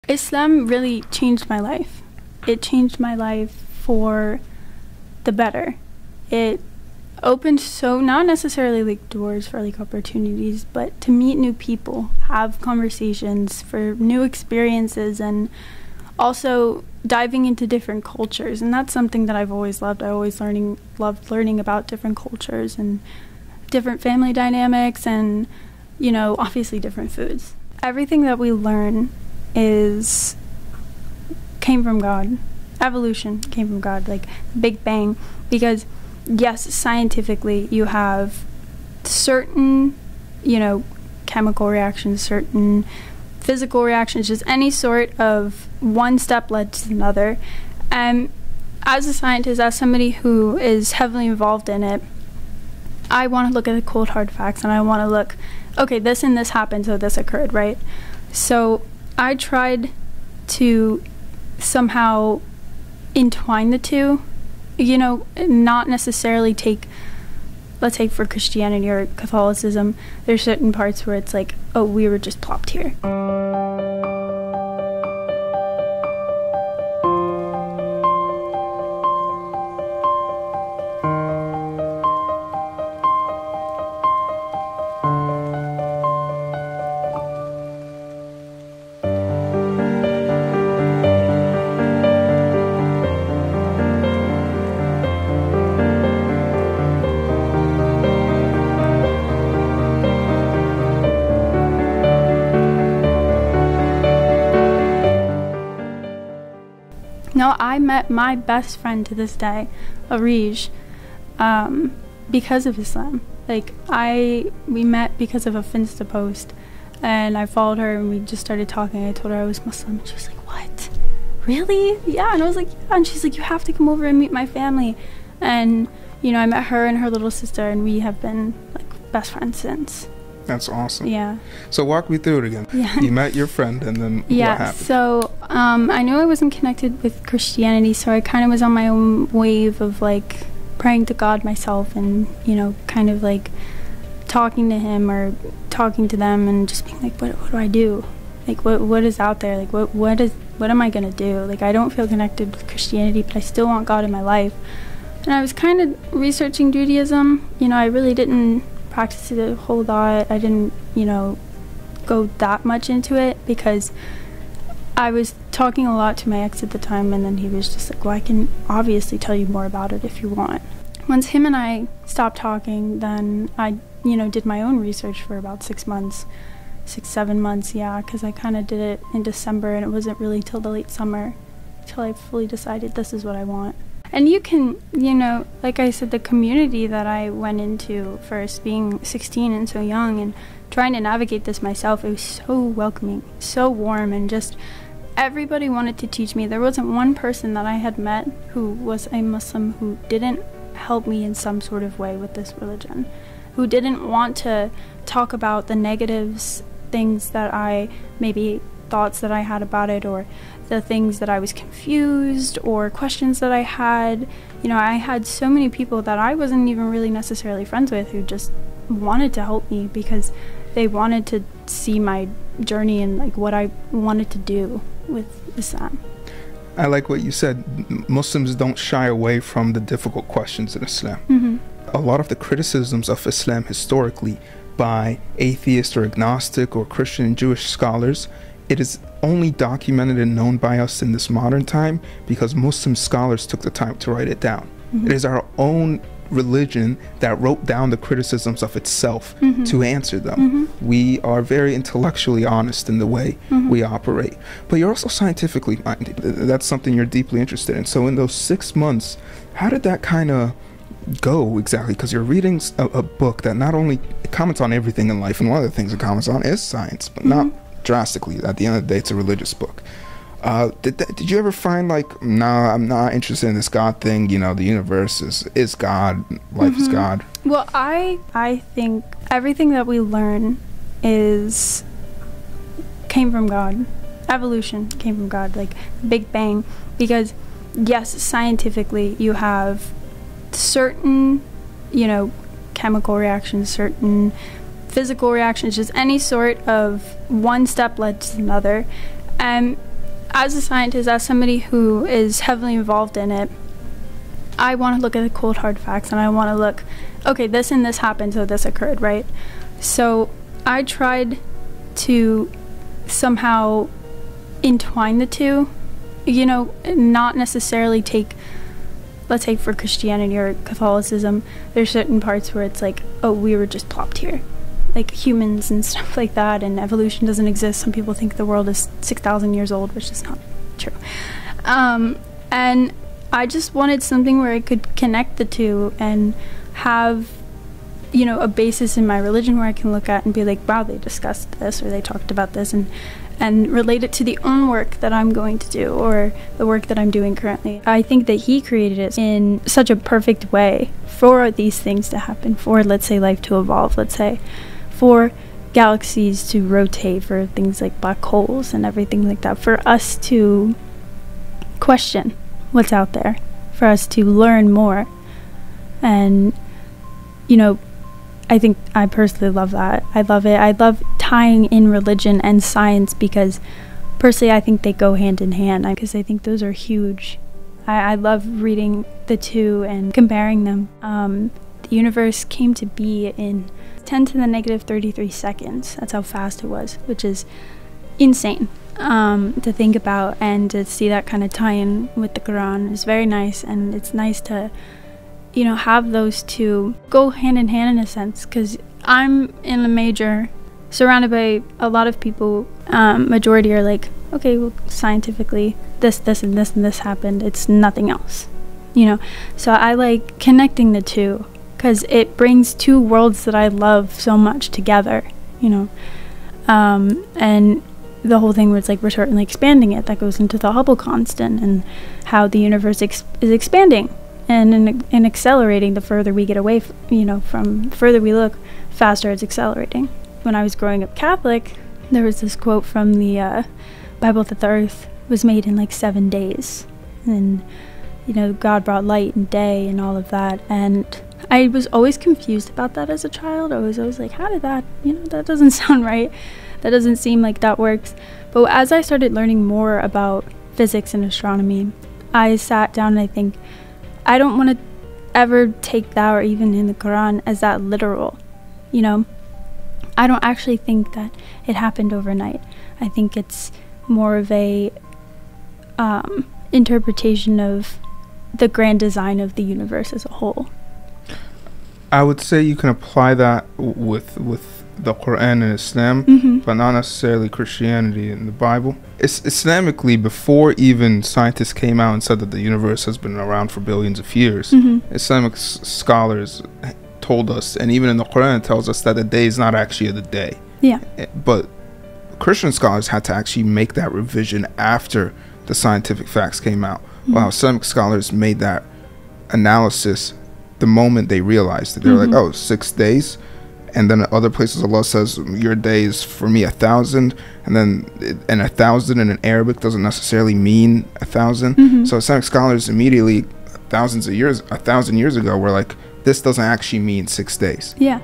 Islam really changed my life. It changed my life for the better. It opened not necessarily like doors for like opportunities, but to meet new people, have conversations, for new experiences, and also diving into different cultures. And that's something that I've always loved. I always loved learning about different cultures and different family dynamics and, you know, obviously different foods. Everything that we learn came from God. Evolution came from God, like Big Bang, because yes, scientifically you have certain, you know, chemical reactions, certain physical reactions, just any sort of one step led to another. And as a scientist, as somebody who is heavily involved in it, I want to look at the cold hard facts, and I want to look, okay, this and this happened, so this occurred, right? So I tried to somehow entwine the two, you know, not necessarily take, let's say for Christianity or Catholicism, there's certain parts where it's like, oh, we were just plopped here. No, I met my best friend to this day, Arij, because of Islam. Like, we met because of a Finsta post, and I followed her and we just started talking. I told her I was Muslim, and she was like, what? Really? Yeah. And I was like, yeah. And she's like, you have to come over and meet my family. And, you know, I met her and her little sister, and we have been like best friends since. That's awesome. Yeah. So walk me through it again. Yeah. You met your friend, and then what happened? So I knew I wasn't connected with Christianity, so I kind of was on my own wave of like praying to God myself, and, you know, kind of like talking to him or talking to them, and just being like, what do I do? Like, what is out there? Like, what am I gonna do? Like, I don't feel connected with Christianity, but I still want God in my life. And I was kind of researching Judaism. You know, I really didn't practice it a whole lot. I didn't, you know, go that much into it because I was talking a lot to my ex at the time, and then he was just like, well, I can obviously tell you more about it if you want. Once him and I stopped talking, then I, you know, did my own research for about 6 months, 7 months, yeah, because I kind of did it in December, and it wasn't really till the late summer till I fully decided this is what I want. And you can, you know, like I said, the community that I went into first, being 16 and so young and trying to navigate this myself, it was so welcoming, so warm, and just everybody wanted to teach me. There wasn't one person that I had met who was a Muslim who didn't help me in some sort of way with this religion, who didn't want to talk about the negatives, things that thoughts that I had about it, or the things that I was confused, or questions that I had. You know, I had so many people that I wasn't even really necessarily friends with who just wanted to help me because they wanted to see my journey and like what I wanted to do with Islam. I like what you said. Muslims don't shy away from the difficult questions in Islam. Mm-hmm. A lot of the criticisms of Islam historically by atheist or agnostic or Christian and Jewish scholars, it is only documented and known by us in this modern time because Muslim scholars took the time to write it down. Mm-hmm. It is our own religion that wrote down the criticisms of itself to answer them. Mm-hmm. We are very intellectually honest in the way we operate. But you're also scientifically minded. That's something you're deeply interested in. So in those 6 months, how did that kind of go exactly? Because you're reading a book that not only comments on everything in life, and one of the things it comments on is science, but not drastically. At the end of the day, it's a religious book. Did you ever find like, nah, I'm not interested in this God thing, you know, the universe is God, life is God? Well, I think everything that we learn came from God. Evolution came from God, like Big Bang, because yes, scientifically you have certain, you know, chemical reactions, certain physical reactions, just any sort of one step led to another. And as a scientist, as somebody who is heavily involved in it, I want to look at the cold hard facts, and I want to look, okay, this and this happened, so this occurred, right? So I tried to somehow entwine the two, you know, not necessarily take, let's say for Christianity or Catholicism, there's certain parts where it's like, oh, we were just plopped here, like humans and stuff like that, and evolution doesn't exist. Some people think the world is 6,000 years old, which is not true. And I just wanted something where I could connect the two and have, you know, a basis in my religion where I can look at and be like, wow, they discussed this or they talked about this, and relate it to the own work that I'm going to do or the work that I'm doing currently. I think that he created it in such a perfect way for these things to happen, for, let's say, life to evolve, let's say, for galaxies to rotate, for things like black holes and everything like that, for us to question what's out there, for us to learn more. And, you know, I think I personally love that. I love it. I love tying in religion and science because personally I think they go hand in hand, because I think those are huge. I love reading the two and comparing them. The universe came to be in 10 to the negative 33 seconds. That's how fast it was, which is insane to think about, and to see that kind of tie-in with the Qur'an is very nice. And it's nice to, you know, have those two go hand in hand in a sense, because I'm in a major surrounded by a lot of people. Majority are like, okay, well, scientifically this and this happened, it's nothing else, you know. So I like connecting the two because it brings two worlds that I love so much together, you know. And the whole thing was like, we're certainly expanding it. That goes into the Hubble constant and how the universe is expanding and accelerating the further we get away, you know, from further we look, faster it's accelerating. When I was growing up Catholic, there was this quote from the Bible that the earth was made in like 7 days. And, you know, God brought light and day and all of that. And I was always confused about that as a child. I was always like, how did that, you know, that doesn't sound right. That doesn't seem like that works. But as I started learning more about physics and astronomy, I sat down and I think, I don't want to ever take that, or even in the Quran, as that literal, you know. I don't actually think that it happened overnight. I think it's more of a interpretation of the grand design of the universe as a whole. I would say you can apply that with the Qur'an and Islam, but not necessarily Christianity and the Bible. Islamically, before even scientists came out and said that the universe has been around for billions of years, Islamic scholars told us, and even in the Qur'an it tells us, that a day is not actually the day. Yeah. But Christian scholars had to actually make that revision after the scientific facts came out. While Islamic scholars made that analysis the moment they realized it. They're like, oh, 6 days. And then other places Allah says, your day is for me 1,000. And then, and 1,000 in Arabic doesn't necessarily mean 1,000. So Islamic scholars immediately, 1,000 years ago, were like, this doesn't actually mean 6 days. Yeah.